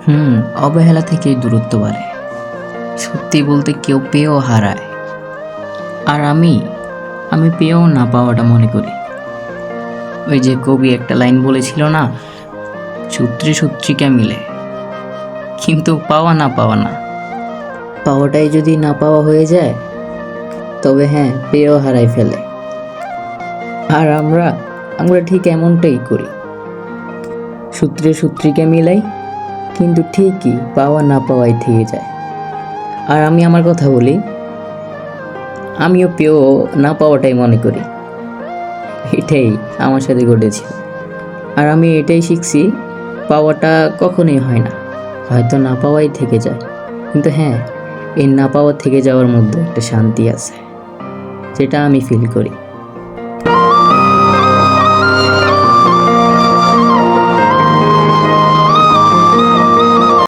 হুম, অবহেলা থেকেই দূরত্ব বাড়ে। সত্যি বলতে কেউ পেয়েও হারায়, আর আমি পেয়েও না পাওয়াটা মনে করি। ওই যে কবি একটা লাইন বলেছিল না, সূত্রে সূত্রিকা মিলে, কিন্তু পাওয়া না, পাওয়াটাই যদি না পাওয়া হয়ে যায়, তবে হ্যাঁ, পেয়েও হারাই ফেলে। আর আমরা আমরা ঠিক এমনটাই করি, সূত্রে সূত্রিকা মিলাই, কিন্তু ঠিকই পাওয়া না পাওয়াই থেকে যায়। আর আমি আমার কথা বলি, আমিও পেয়েও না পাওয়াটাই মনে করি। এটাই আমার সাথে ঘটেছিল। আর আমি এটাই শিখছি, পাওয়াটা কখনোই হয় না, হয়তো না পাওয়াই থেকে যায়। কিন্তু হ্যাঁ, এই না পাওয়া থেকে যাওয়ার মধ্যে একটা শান্তি আছে, যেটা আমি ফিল করি।